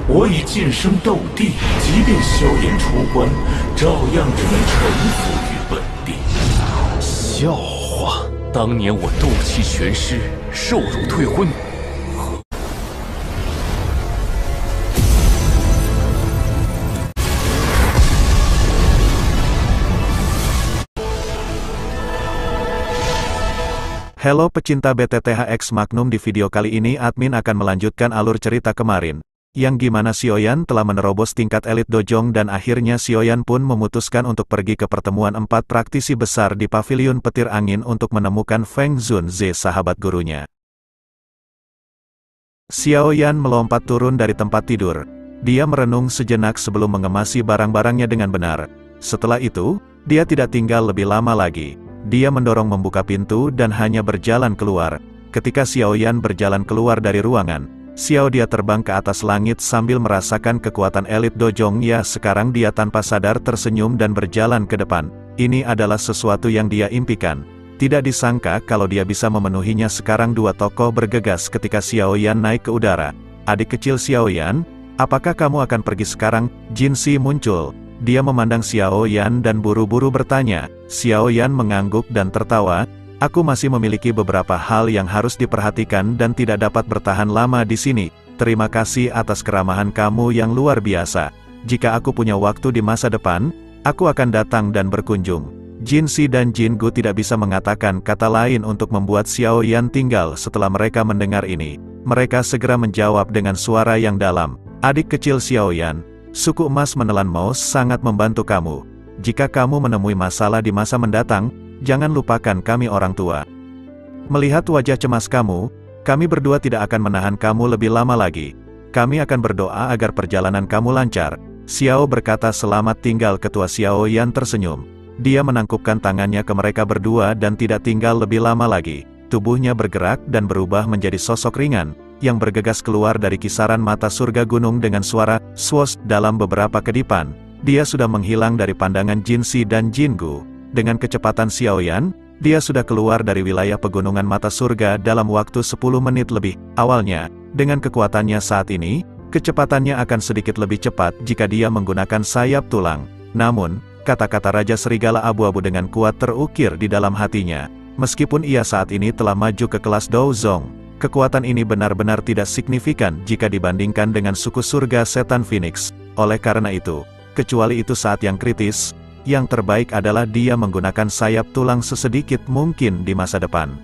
我已晋升斗帝，即便萧炎出关，照样只能臣服于本地。笑话！当年我斗气全失，受辱退婚。Halo pecinta BTTHX Magnum, di video kali ini admin akan melanjutkan alur cerita kemarin, yang gimana Xiaoyan telah menerobos tingkat elit dojong dan akhirnya Xiaoyan pun memutuskan untuk pergi ke pertemuan 4 praktisi besar di pavilion petir angin untuk menemukan Feng Zunze, sahabat gurunya. Xiaoyan melompat turun dari tempat tidur. Dia merenung sejenak sebelum mengemasi barang-barangnya dengan benar. Setelah itu, dia tidak tinggal lebih lama lagi. Dia mendorong membuka pintu dan hanya berjalan keluar. Ketika Xiaoyan berjalan keluar dari ruangan, dia terbang ke atas langit sambil merasakan kekuatan elit dojong. Ya, sekarang dia tanpa sadar tersenyum dan berjalan ke depan. Ini adalah sesuatu yang dia impikan. Tidak disangka kalau dia bisa memenuhinya. Sekarang dua tokoh bergegas ketika Xiaoyan naik ke udara. Adik kecil Xiaoyan, apakah kamu akan pergi sekarang? Jin Si muncul. Dia memandang Xiaoyan dan buru-buru bertanya. Xiaoyan mengangguk dan tertawa. Aku masih memiliki beberapa hal yang harus diperhatikan dan tidak dapat bertahan lama di sini. Terima kasih atas keramahan kamu yang luar biasa. Jika aku punya waktu di masa depan, aku akan datang dan berkunjung. Jin Si dan Jin Gu tidak bisa mengatakan kata lain untuk membuat Xiaoyan tinggal. Setelah mereka mendengar ini, mereka segera menjawab dengan suara yang dalam. Adik kecil Xiaoyan, suku emas menelan mouse sangat membantu kamu. Jika kamu menemui masalah di masa mendatang, jangan lupakan kami orang tua. Melihat wajah cemas kamu, kami berdua tidak akan menahan kamu lebih lama lagi. Kami akan berdoa agar perjalanan kamu lancar. Xiao berkata. Selamat tinggal ketua. Xiaoyan tersenyum. Dia menangkupkan tangannya ke mereka berdua dan tidak tinggal lebih lama lagi. Tubuhnya bergerak dan berubah menjadi sosok ringan, yang bergegas keluar dari kisaran mata surga gunung dengan suara swoosh. Dalam beberapa kedipan, dia sudah menghilang dari pandangan Jin Si dan Jin Gu. Dengan kecepatan Xiaoyan, dia sudah keluar dari wilayah pegunungan mata surga dalam waktu 10 menit lebih. Awalnya, dengan kekuatannya saat ini, kecepatannya akan sedikit lebih cepat jika dia menggunakan sayap tulang. Namun, kata-kata Raja Serigala Abu-Abu dengan kuat terukir di dalam hatinya. Meskipun ia saat ini telah maju ke kelas Douzong, kekuatan ini benar-benar tidak signifikan jika dibandingkan dengan suku surga setan Phoenix. Oleh karena itu, kecuali itu saat yang kritis, yang terbaik adalah dia menggunakan sayap tulang sesedikit mungkin di masa depan.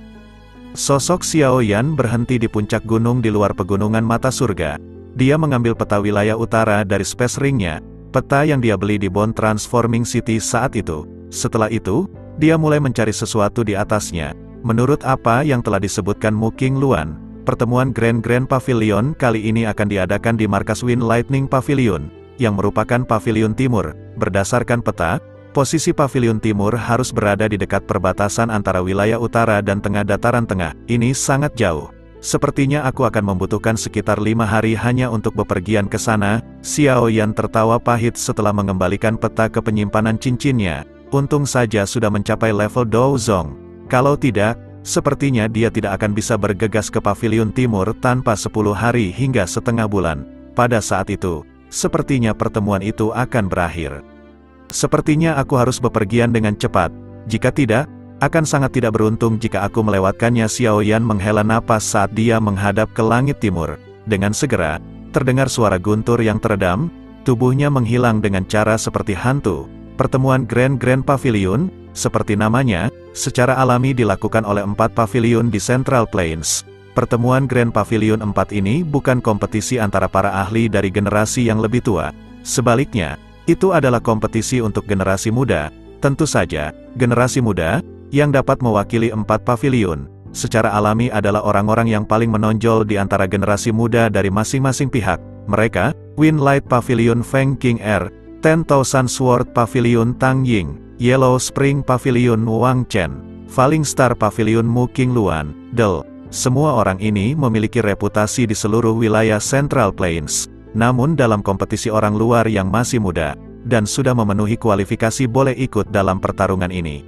Sosok Xiaoyan berhenti di puncak gunung di luar pegunungan mata surga. Dia mengambil peta wilayah utara dari Space Ring-nya, peta yang dia beli di Bone Transforming City saat itu. Setelah itu, dia mulai mencari sesuatu di atasnya. Menurut apa yang telah disebutkan Mu Qingluan, pertemuan Grand Pavilion kali ini akan diadakan di markas Wind Lightning Pavilion, yang merupakan pavilion timur. Berdasarkan peta, posisi pavilion timur harus berada di dekat perbatasan antara wilayah utara dan tengah dataran tengah. Ini sangat jauh. Sepertinya aku akan membutuhkan sekitar 5 hari hanya untuk bepergian ke sana. Xiaoyan tertawa pahit setelah mengembalikan peta ke penyimpanan cincinnya. Untung saja sudah mencapai level Douzong. Kalau tidak, sepertinya dia tidak akan bisa bergegas ke pavilion timur tanpa 10 hari hingga setengah bulan. Pada saat itu, sepertinya pertemuan itu akan berakhir. Sepertinya aku harus bepergian dengan cepat. Jika tidak, akan sangat tidak beruntung jika aku melewatkannya. Xiaoyan menghela napas saat dia menghadap ke langit timur. Dengan segera, terdengar suara guntur yang teredam, tubuhnya menghilang dengan cara seperti hantu. Pertemuan Grand Pavilion, seperti namanya, secara alami dilakukan oleh 4 pavilion di Central Plains. Pertemuan Grand Pavilion 4 ini bukan kompetisi antara para ahli dari generasi yang lebih tua. Sebaliknya, itu adalah kompetisi untuk generasi muda. Tentu saja, generasi muda, yang dapat mewakili 4 pavilion, secara alami adalah orang-orang yang paling menonjol di antara generasi muda dari masing-masing pihak. Mereka, Wind Light Pavilion Feng King Er, 10,000 Sword Pavilion Tang Ying, Yellow Spring Pavilion Wang Chen, Falling Star Pavilion Mu Qingluan, Del. Semua orang ini memiliki reputasi di seluruh wilayah Central Plains. Namun dalam kompetisi orang luar yang masih muda, dan sudah memenuhi kualifikasi boleh ikut dalam pertarungan ini.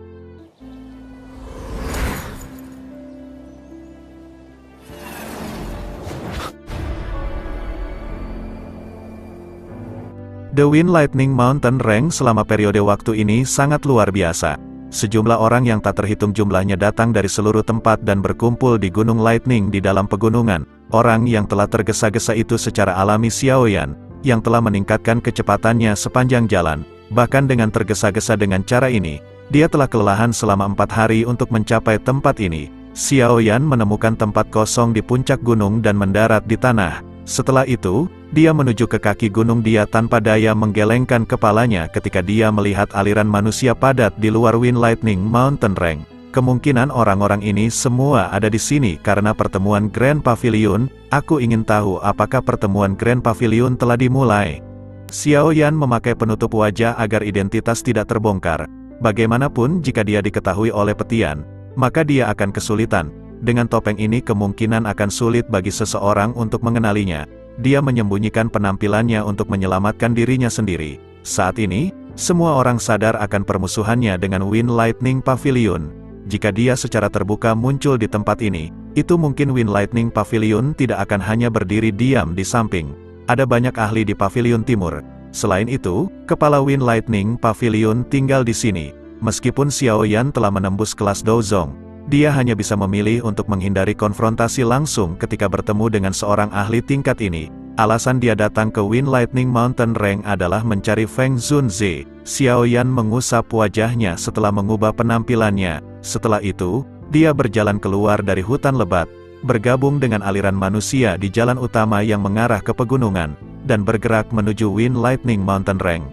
The Wind Lightning Mountain Range selama periode waktu ini sangat luar biasa. Sejumlah orang yang tak terhitung jumlahnya datang dari seluruh tempat dan berkumpul di Gunung Lightning di dalam pegunungan. Orang yang telah tergesa-gesa itu secara alami Xiaoyan, yang telah meningkatkan kecepatannya sepanjang jalan. Bahkan dengan tergesa-gesa dengan cara ini, dia telah kelelahan selama 4 hari untuk mencapai tempat ini. Xiaoyan menemukan tempat kosong di puncak gunung dan mendarat di tanah. Setelah itu, dia menuju ke kaki gunung. Dia tanpa daya menggelengkan kepalanya ketika dia melihat aliran manusia padat di luar Wind Lightning Mountain Range. Kemungkinan orang-orang ini semua ada di sini karena pertemuan Grand Pavilion. Aku ingin tahu apakah pertemuan Grand Pavilion telah dimulai. Xiaoyan memakai penutup wajah agar identitas tidak terbongkar. Bagaimanapun jika dia diketahui oleh Petian, maka dia akan kesulitan. Dengan topeng ini kemungkinan akan sulit bagi seseorang untuk mengenalinya. Dia menyembunyikan penampilannya untuk menyelamatkan dirinya sendiri. Saat ini, semua orang sadar akan permusuhannya dengan Wind Lightning Pavilion. Jika dia secara terbuka muncul di tempat ini, itu mungkin Wind Lightning Pavilion tidak akan hanya berdiri diam di samping. Ada banyak ahli di Pavilion Timur. Selain itu, kepala Wind Lightning Pavilion tinggal di sini. Meskipun Xiaoyan telah menembus kelas Douzong, dia hanya bisa memilih untuk menghindari konfrontasi langsung ketika bertemu dengan seorang ahli tingkat ini. Alasan dia datang ke Wind Lightning Mountain Range adalah mencari Feng Zunze. Xiaoyan mengusap wajahnya setelah mengubah penampilannya. Setelah itu, dia berjalan keluar dari hutan lebat, bergabung dengan aliran manusia di jalan utama yang mengarah ke pegunungan, dan bergerak menuju Wind Lightning Mountain Range.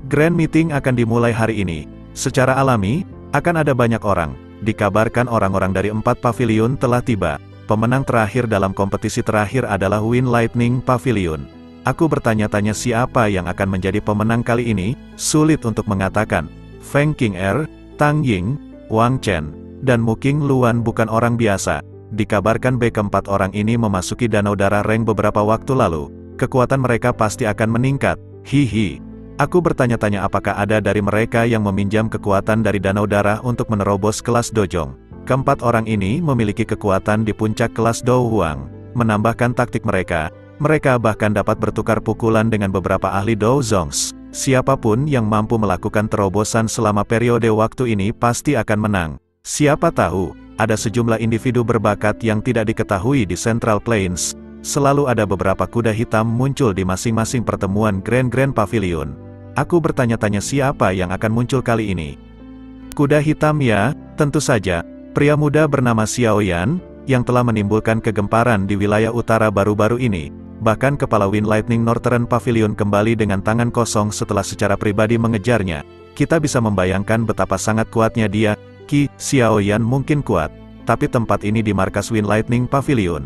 Grand Meeting akan dimulai hari ini. Secara alami, akan ada banyak orang. Dikabarkan orang-orang dari 4 pavilion telah tiba. Pemenang terakhir dalam kompetisi terakhir adalah Wind Lightning Pavilion. Aku bertanya-tanya siapa yang akan menjadi pemenang kali ini. Sulit untuk mengatakan. Feng Qing'er, Tang Ying, Wang Chen, dan Mu Qingluan bukan orang biasa. Dikabarkan keempat orang ini memasuki Danau Darah Range beberapa waktu lalu. Kekuatan mereka pasti akan meningkat. Hihi. Aku bertanya-tanya apakah ada dari mereka yang meminjam kekuatan dari Danau Darah untuk menerobos kelas Dojong. Keempat orang ini memiliki kekuatan di puncak kelas Do Huang. Menambahkan taktik mereka, mereka bahkan dapat bertukar pukulan dengan beberapa ahli Douzongs. Siapapun yang mampu melakukan terobosan selama periode waktu ini pasti akan menang. Siapa tahu, ada sejumlah individu berbakat yang tidak diketahui di Central Plains. Selalu ada beberapa kuda hitam muncul di masing-masing pertemuan Grand Pavilion. Aku bertanya-tanya siapa yang akan muncul kali ini. Kuda hitam ya, tentu saja. Pria muda bernama Xiaoyan, yang telah menimbulkan kegemparan di wilayah utara baru-baru ini. Bahkan kepala Wind Lightning Northern Pavilion kembali dengan tangan kosong setelah secara pribadi mengejarnya. Kita bisa membayangkan betapa sangat kuatnya dia. Xiaoyan mungkin kuat, tapi tempat ini di markas Wind Lightning Pavilion.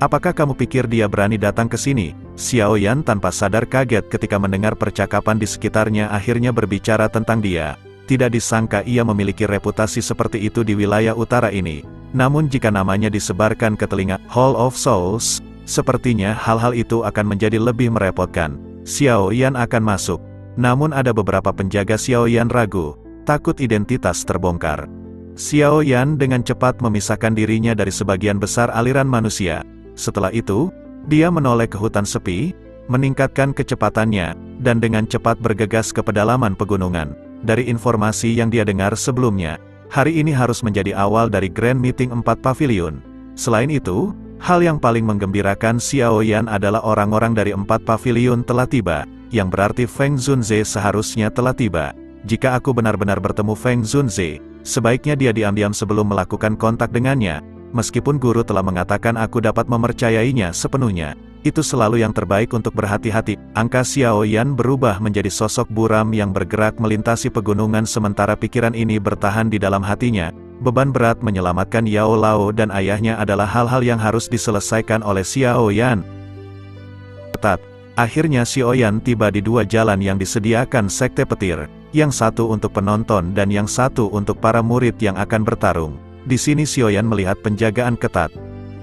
Apakah kamu pikir dia berani datang ke sini? Xiaoyan tanpa sadar kaget ketika mendengar percakapan di sekitarnya akhirnya berbicara tentang dia. Tidak disangka ia memiliki reputasi seperti itu di wilayah utara ini. Namun jika namanya disebarkan ke telinga Hall of Souls, sepertinya hal-hal itu akan menjadi lebih merepotkan. Xiaoyan akan masuk. Namun ada beberapa penjaga Xiaoyan ragu, takut identitas terbongkar. Xiaoyan dengan cepat memisahkan dirinya dari sebagian besar aliran manusia. Setelah itu, dia menoleh ke hutan sepi, meningkatkan kecepatannya, dan dengan cepat bergegas ke pedalaman pegunungan. Dari informasi yang dia dengar sebelumnya, hari ini harus menjadi awal dari Grand Meeting 4 Pavilion. Selain itu, hal yang paling menggembirakan Xiaoyan adalah orang-orang dari 4 Pavilion telah tiba, yang berarti Feng Zunze seharusnya telah tiba. Jika aku benar-benar bertemu Feng Zunze, sebaiknya dia diam-diam sebelum melakukan kontak dengannya. Meskipun guru telah mengatakan aku dapat mempercayainya sepenuhnya, itu selalu yang terbaik untuk berhati-hati. Angka Xiaoyan berubah menjadi sosok buram yang bergerak melintasi pegunungan sementara pikiran ini bertahan di dalam hatinya. Beban berat menyelamatkan Yao Lao dan ayahnya adalah hal-hal yang harus diselesaikan oleh Xiaoyan. Ketat. Akhirnya Xiaoyan tiba di 2 jalan yang disediakan Sekte Petir, yang satu untuk penonton dan yang satu untuk para murid yang akan bertarung. Di sini Xiaoyan melihat penjagaan ketat.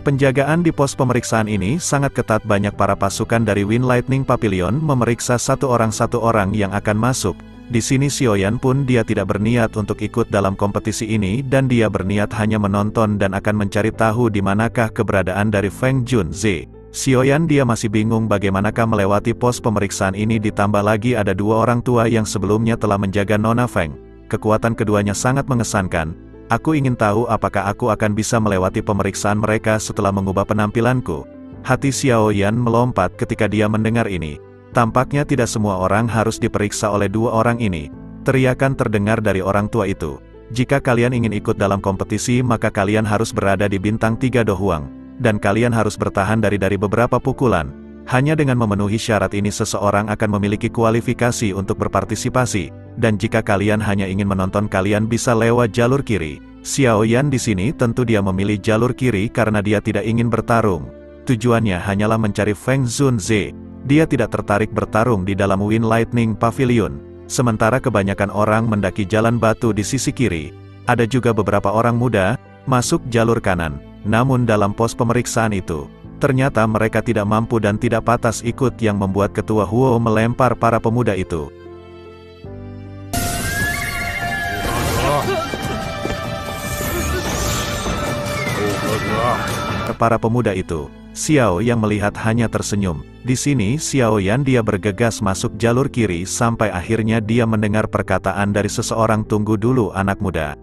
Penjagaan di pos pemeriksaan ini sangat ketat. Banyak para pasukan dari Wind Lightning Pavilion memeriksa satu orang yang akan masuk. Di sini Xiaoyan pun dia tidak berniat untuk ikut dalam kompetisi ini dan dia berniat hanya menonton dan akan mencari tahu di manakah keberadaan dari Feng Junze. Xiaoyan dia masih bingung bagaimanakah melewati pos pemeriksaan ini, ditambah lagi ada dua orang tua yang sebelumnya telah menjaga Nona Feng. Kekuatan keduanya sangat mengesankan. Aku ingin tahu apakah aku akan bisa melewati pemeriksaan mereka setelah mengubah penampilanku. Hati Xiaoyan melompat ketika dia mendengar ini. Tampaknya tidak semua orang harus diperiksa oleh dua orang ini. Teriakan terdengar dari orang tua itu. Jika kalian ingin ikut dalam kompetisi maka kalian harus berada di bintang 3 Do Huang. Dan kalian harus bertahan dari beberapa pukulan. Hanya dengan memenuhi syarat ini seseorang akan memiliki kualifikasi untuk berpartisipasi. Dan jika kalian hanya ingin menonton kalian bisa lewat jalur kiri. Xiaoyan di sini tentu dia memilih jalur kiri karena dia tidak ingin bertarung. Tujuannya hanyalah mencari Feng Zunze. Dia tidak tertarik bertarung di dalam Wind Lightning Pavilion. Sementara kebanyakan orang mendaki jalan batu di sisi kiri. Ada juga beberapa orang muda masuk jalur kanan. Namun dalam pos pemeriksaan itu, ternyata mereka tidak mampu dan tidak pantas ikut yang membuat Ketua Huo melempar para pemuda itu. Para pemuda itu, Xiao yang melihat hanya tersenyum. Di sini Xiaoyan dia bergegas masuk jalur kiri sampai akhirnya dia mendengar perkataan dari seseorang, "Tunggu dulu anak muda."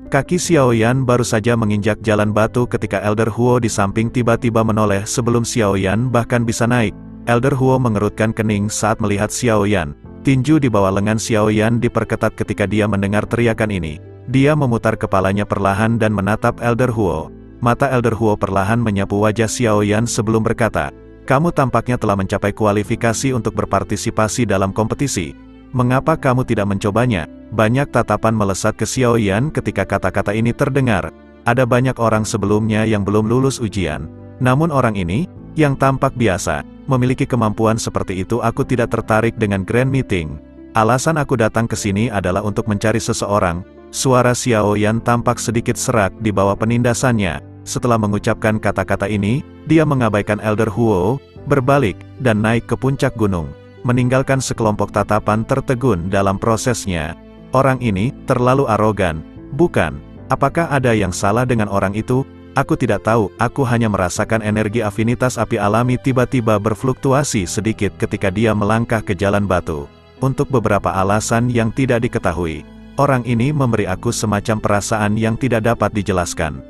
Kaki Xiaoyan baru saja menginjak jalan batu ketika Elder Huo di samping tiba-tiba menoleh sebelum Xiaoyan bahkan bisa naik. Elder Huo mengerutkan kening saat melihat Xiaoyan. Tinju di bawah lengan Xiaoyan diperketat ketika dia mendengar teriakan ini. Dia memutar kepalanya perlahan dan menatap Elder Huo. Mata Elder Huo perlahan menyapu wajah Xiaoyan sebelum berkata, "Kamu tampaknya telah mencapai kualifikasi untuk berpartisipasi dalam kompetisi. Mengapa kamu tidak mencobanya?" Banyak tatapan melesat ke Xiaoyan ketika kata-kata ini terdengar. Ada banyak orang sebelumnya yang belum lulus ujian. Namun orang ini, yang tampak biasa, memiliki kemampuan seperti itu. Aku tidak tertarik dengan Grand Meeting. Alasan aku datang ke sini adalah untuk mencari seseorang. Suara Xiaoyan tampak sedikit serak di bawah penindasannya. Setelah mengucapkan kata-kata ini, dia mengabaikan Elder Huo, berbalik, dan naik ke puncak gunung. Meninggalkan sekelompok tatapan tertegun dalam prosesnya. Orang ini terlalu arogan, bukan? Apakah ada yang salah dengan orang itu? Aku tidak tahu, aku hanya merasakan energi afinitas api alami tiba-tiba berfluktuasi sedikit ketika dia melangkah ke jalan batu. Untuk beberapa alasan yang tidak diketahui, orang ini memberi aku semacam perasaan yang tidak dapat dijelaskan.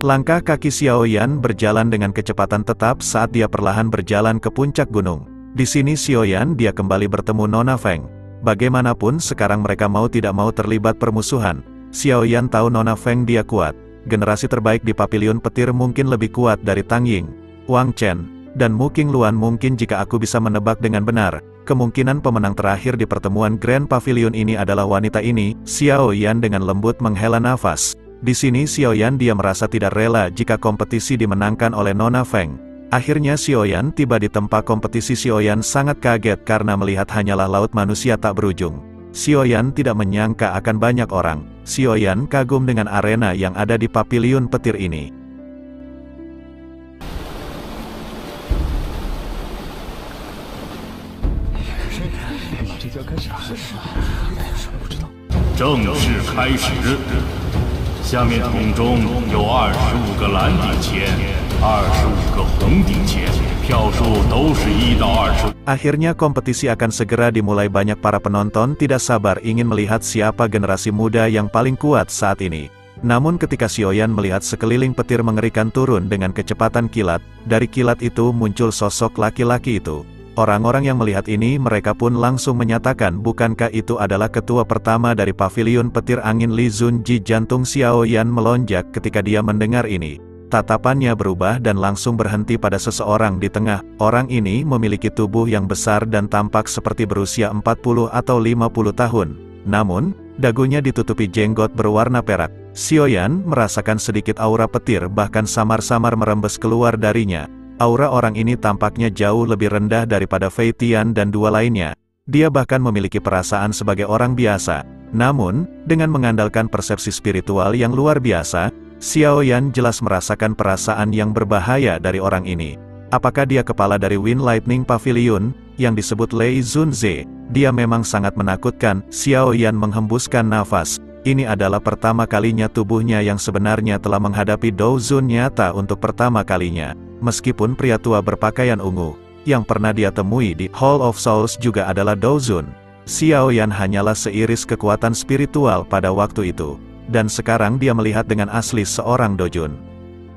Langkah kaki Xiaoyan berjalan dengan kecepatan tetap saat dia perlahan berjalan ke puncak gunung. Di sini Xiaoyan dia kembali bertemu Nona Feng. Bagaimanapun sekarang mereka mau tidak mau terlibat permusuhan. Xiaoyan tahu Nona Feng dia kuat. Generasi terbaik di Pavilion Petir mungkin lebih kuat dari Tang Ying, Wang Chen, dan Mu Qingluan. Mungkin jika aku bisa menebak dengan benar, kemungkinan pemenang terakhir di pertemuan Grand Pavilion ini adalah wanita ini. Xiaoyan dengan lembut menghela nafas. Di sini Xiaoyan dia merasa tidak rela jika kompetisi dimenangkan oleh Nona Feng. Akhirnya Xiaoyan tiba di tempat kompetisi. Xiaoyan sangat kaget karena melihat hanyalah laut manusia tak berujung. Xiaoyan tidak menyangka akan banyak orang. Xiaoyan kagum dengan arena yang ada di Pavilion Petir ini. Akhirnya kompetisi akan segera dimulai. Banyak para penonton tidak sabar ingin melihat siapa generasi muda yang paling kuat saat ini. Namun ketika Xiaoyan melihat sekeliling petir mengerikan turun dengan kecepatan kilat, dari kilat itu muncul sosok laki-laki itu. Orang-orang yang melihat ini mereka pun langsung menyatakan, bukankah itu adalah ketua pertama dari Pavilion Petir Angin Li Zunji? Jantung Xiaoyan melonjak ketika dia mendengar ini. Tatapannya berubah dan langsung berhenti pada seseorang di tengah. Orang ini memiliki tubuh yang besar dan tampak seperti berusia 40 atau 50 tahun. Namun, dagunya ditutupi jenggot berwarna perak. Xiaoyan merasakan sedikit aura petir bahkan samar-samar merembes keluar darinya. Aura orang ini tampaknya jauh lebih rendah daripada Fei Tian dan dua lainnya. Dia bahkan memiliki perasaan sebagai orang biasa. Namun, dengan mengandalkan persepsi spiritual yang luar biasa, Xiaoyan jelas merasakan perasaan yang berbahaya dari orang ini. Apakah dia kepala dari Wind Lightning Pavilion, yang disebut Lei Zunze? Dia memang sangat menakutkan. Xiaoyan menghembuskan nafas. Ini adalah pertama kalinya tubuhnya yang sebenarnya telah menghadapi Dou Zun nyata untuk pertama kalinya. Meskipun pria tua berpakaian ungu, yang pernah dia temui di Hall of Souls juga adalah Dozun, Xiaoyan hanyalah seiris kekuatan spiritual pada waktu itu. Dan sekarang dia melihat dengan asli seorang Dojun.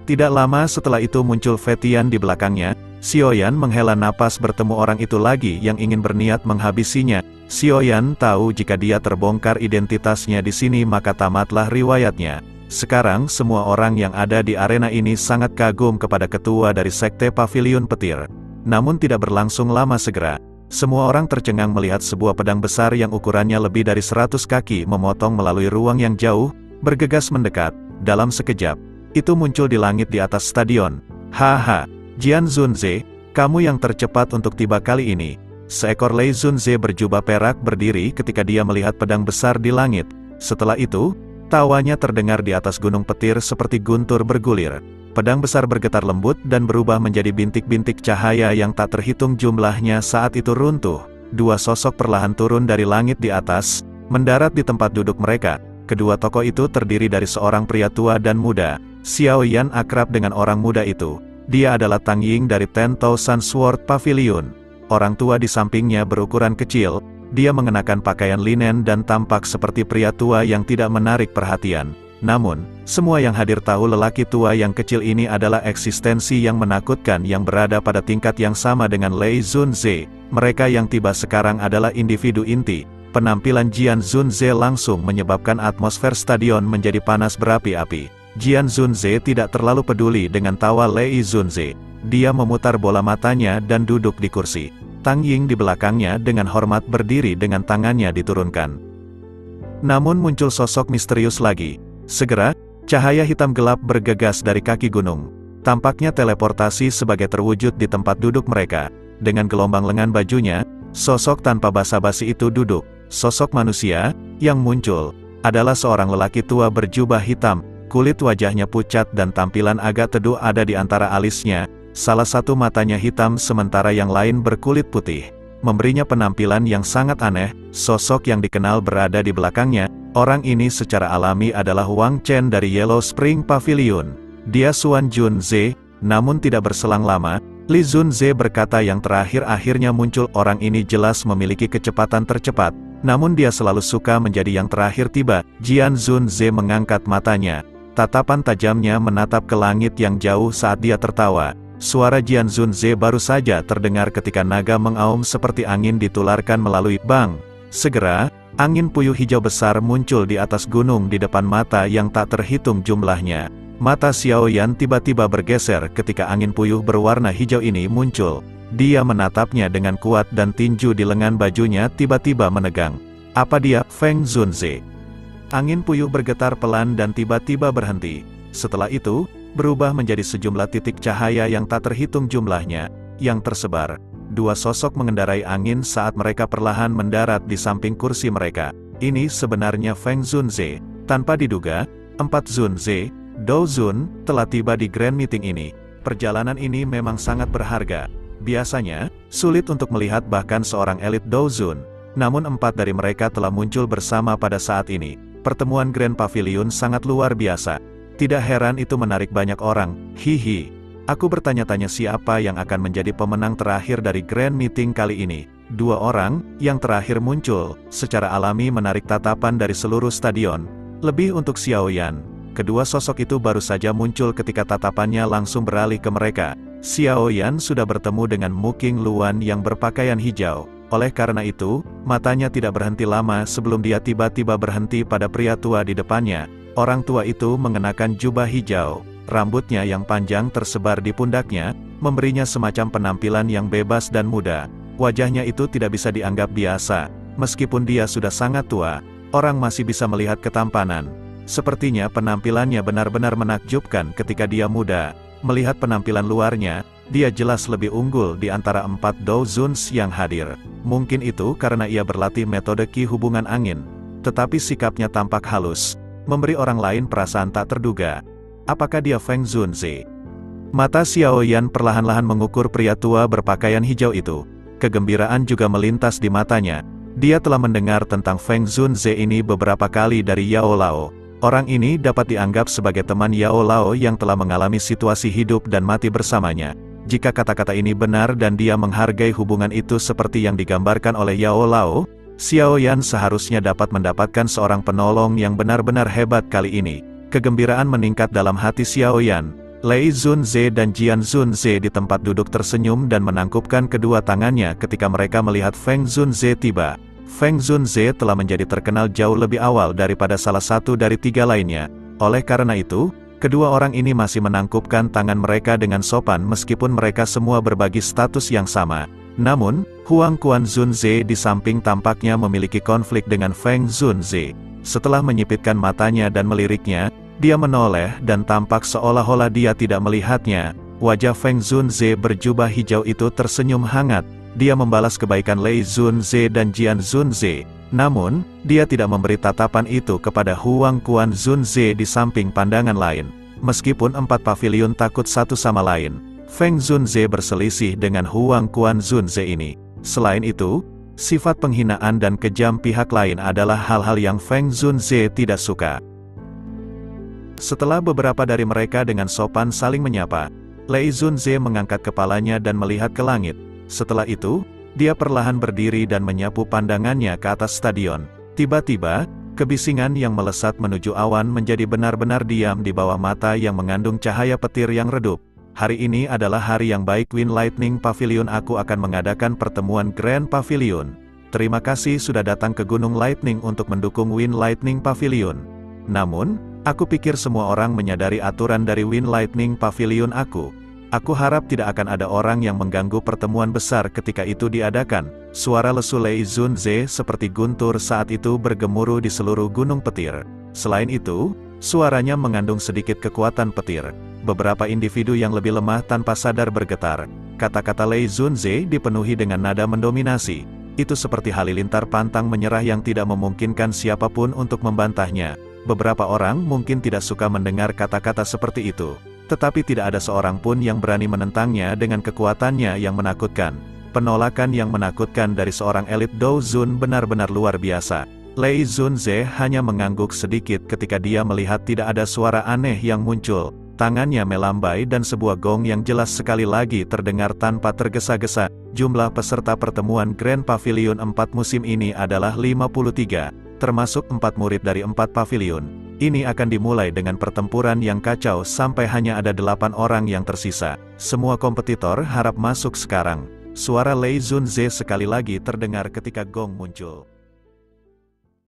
Tidak lama setelah itu muncul Fetian di belakangnya. Xiaoyan menghela napas bertemu orang itu lagi yang ingin berniat menghabisinya. Xiaoyan tahu jika dia terbongkar identitasnya di sini maka tamatlah riwayatnya. Sekarang semua orang yang ada di arena ini sangat kagum kepada ketua dari Sekte Paviliun Petir. Namun tidak berlangsung lama segera. Semua orang tercengang melihat sebuah pedang besar yang ukurannya lebih dari 100 kaki memotong melalui ruang yang jauh, bergegas mendekat. Dalam sekejap, itu muncul di langit di atas stadion. Haha, Jian Zunze, kamu yang tercepat untuk tiba kali ini. Seekor Lei Zunze berjubah perak berdiri ketika dia melihat pedang besar di langit. Setelah itu, tawanya terdengar di atas gunung petir seperti guntur bergulir. Pedang besar bergetar lembut dan berubah menjadi bintik-bintik cahaya yang tak terhitung jumlahnya saat itu runtuh. Dua sosok perlahan turun dari langit di atas, mendarat di tempat duduk mereka. Kedua tokoh itu terdiri dari seorang pria tua dan muda. Xiaoyan akrab dengan orang muda itu. Dia adalah Tang Ying dari 10,000 Sword Pavilion. Orang tua di sampingnya berukuran kecil. Dia mengenakan pakaian linen dan tampak seperti pria tua yang tidak menarik perhatian. Namun, semua yang hadir tahu lelaki tua yang kecil ini adalah eksistensi yang menakutkan yang berada pada tingkat yang sama dengan Lei Zunze. Mereka yang tiba sekarang adalah individu inti. Penampilan Jian Zunze langsung menyebabkan atmosfer stadion menjadi panas berapi-api. Jian Zunze tidak terlalu peduli dengan tawa Lei Zunze. Dia memutar bola matanya dan duduk di kursi. Tang Ying di belakangnya dengan hormat berdiri dengan tangannya diturunkan. Namun muncul sosok misterius lagi. Segera, cahaya hitam gelap bergegas dari kaki gunung. Tampaknya teleportasi sebagai terwujud di tempat duduk mereka. Dengan gelombang lengan bajunya, sosok tanpa basa-basi itu duduk. Sosok manusia yang muncul adalah seorang lelaki tua berjubah hitam. Kulit wajahnya pucat dan tampilan agak teduh ada di antara alisnya. Salah satu matanya hitam sementara yang lain berkulit putih. Memberinya penampilan yang sangat aneh. Sosok yang dikenal berada di belakangnya. Orang ini secara alami adalah Wang Chen dari Yellow Spring Pavilion. Dia Xuan Junze, namun tidak berselang lama, Li Zunze berkata yang terakhir akhirnya muncul. Orang ini jelas memiliki kecepatan tercepat, namun dia selalu suka menjadi yang terakhir tiba. Jian Zunze mengangkat matanya. Tatapan tajamnya menatap ke langit yang jauh saat dia tertawa. Suara Jian Zunze baru saja terdengar ketika naga mengaum seperti angin ditularkan melalui bang. Segera, angin puyuh hijau besar muncul di atas gunung di depan mata yang tak terhitung jumlahnya. Mata Xiaoyan tiba-tiba bergeser ketika angin puyuh berwarna hijau ini muncul. Dia menatapnya dengan kuat dan tinju di lengan bajunya tiba-tiba menegang. Apa dia, Feng Zunze? Angin puyuh bergetar pelan dan tiba-tiba berhenti. Setelah itu, berubah menjadi sejumlah titik cahaya yang tak terhitung jumlahnya, yang tersebar. Dua sosok mengendarai angin saat mereka perlahan mendarat di samping kursi mereka. Ini sebenarnya Feng Zunze. Tanpa diduga, 4 Zunze, Dozun, telah tiba di Grand Meeting ini. Perjalanan ini memang sangat berharga. Biasanya, sulit untuk melihat bahkan seorang elit Dozun. Namun 4 dari mereka telah muncul bersama pada saat ini. Pertemuan Grand Pavilion sangat luar biasa. Tidak heran itu menarik banyak orang. Hihi. Aku bertanya-tanya siapa yang akan menjadi pemenang terakhir dari Grand Meeting kali ini. Dua orang yang terakhir muncul secara alami menarik tatapan dari seluruh stadion. Lebih untuk Xiaoyan. Kedua sosok itu baru saja muncul ketika tatapannya langsung beralih ke mereka. Xiaoyan sudah bertemu dengan Mu King Luan yang berpakaian hijau. Oleh karena itu, matanya tidak berhenti lama sebelum dia tiba-tiba berhenti pada pria tua di depannya. Orang tua itu mengenakan jubah hijau. Rambutnya yang panjang tersebar di pundaknya, memberinya semacam penampilan yang bebas dan muda. Wajahnya itu tidak bisa dianggap biasa. Meskipun dia sudah sangat tua, orang masih bisa melihat ketampanan. Sepertinya penampilannya benar-benar menakjubkan ketika dia muda. Melihat penampilan luarnya, dia jelas lebih unggul di antara 4 Dozuns yang hadir. Mungkin itu karena ia berlatih metode Ki hubungan angin. Tetapi sikapnya tampak halus, memberi orang lain perasaan tak terduga. Apakah dia Feng Zunze? Mata Xiaoyan perlahan-lahan mengukur pria tua berpakaian hijau itu. Kegembiraan juga melintas di matanya. Dia telah mendengar tentang Feng Zunze ini beberapa kali dari Yao Lao. Orang ini dapat dianggap sebagai teman Yao Lao yang telah mengalami situasi hidup dan mati bersamanya. Jika kata-kata ini benar dan dia menghargai hubungan itu seperti yang digambarkan oleh Yao Lao, Xiao Yan seharusnya dapat mendapatkan seorang penolong yang benar-benar hebat kali ini. Kegembiraan meningkat dalam hati Xiao Yan. Lei Zunze dan Jian Zunze di tempat duduk tersenyum dan menangkupkan kedua tangannya ketika mereka melihat Feng Zunze tiba. Feng Zunze telah menjadi terkenal jauh lebih awal daripada salah satu dari tiga lainnya. Oleh karena itu, kedua orang ini masih menangkupkan tangan mereka dengan sopan meskipun mereka semua berbagi status yang sama. Namun, Huang Quan Zunze di samping tampaknya memiliki konflik dengan Feng Zunze. Setelah menyipitkan matanya dan meliriknya, dia menoleh dan tampak seolah-olah dia tidak melihatnya. Wajah Feng Zunze berjubah hijau itu tersenyum hangat. Dia membalas kebaikan Lei Zunze dan Jian Zunze. Namun, dia tidak memberi tatapan itu kepada Huang Quan Zunze di samping pandangan lain. Meskipun empat pavilion takut satu sama lain, Feng Zunze berselisih dengan Huang Quan Zunze ini. Selain itu, sifat penghinaan dan kejam pihak lain adalah hal-hal yang Feng Zunze tidak suka. Setelah beberapa dari mereka dengan sopan saling menyapa, Lei Zunze mengangkat kepalanya dan melihat ke langit. Setelah itu, dia perlahan berdiri dan menyapu pandangannya ke atas stadion. Tiba-tiba, kebisingan yang melesat menuju awan menjadi benar-benar diam di bawah mata yang mengandung cahaya petir yang redup. Hari ini adalah hari yang baik Wind Lightning Pavilion. Aku akan mengadakan pertemuan Grand Pavilion. Terima kasih sudah datang ke Gunung Lightning untuk mendukung Wind Lightning Pavilion. Namun, aku pikir semua orang menyadari aturan dari Wind Lightning Pavilion aku. Aku harap tidak akan ada orang yang mengganggu pertemuan besar ketika itu diadakan. Suara lesu Lei Zunze seperti guntur saat itu bergemuruh di seluruh gunung petir. Selain itu, suaranya mengandung sedikit kekuatan petir. Beberapa individu yang lebih lemah tanpa sadar bergetar. Kata-kata Lei Zunze dipenuhi dengan nada mendominasi. Itu seperti halilintar pantang menyerah yang tidak memungkinkan siapapun untuk membantahnya. Beberapa orang mungkin tidak suka mendengar kata-kata seperti itu, tetapi tidak ada seorang pun yang berani menentangnya dengan kekuatannya yang menakutkan. Penolakan yang menakutkan dari seorang elit Douzun benar-benar luar biasa. Lei Zunze hanya mengangguk sedikit ketika dia melihat tidak ada suara aneh yang muncul. Tangannya melambai dan sebuah gong yang jelas sekali lagi terdengar tanpa tergesa-gesa. Jumlah peserta pertemuan Grand Pavilion 4 musim ini adalah 53. Termasuk 4 murid dari 4 pavilion. Ini akan dimulai dengan pertempuran yang kacau sampai hanya ada 8 orang yang tersisa. Semua kompetitor harap masuk sekarang. Suara Lei Zunze sekali lagi terdengar ketika gong muncul.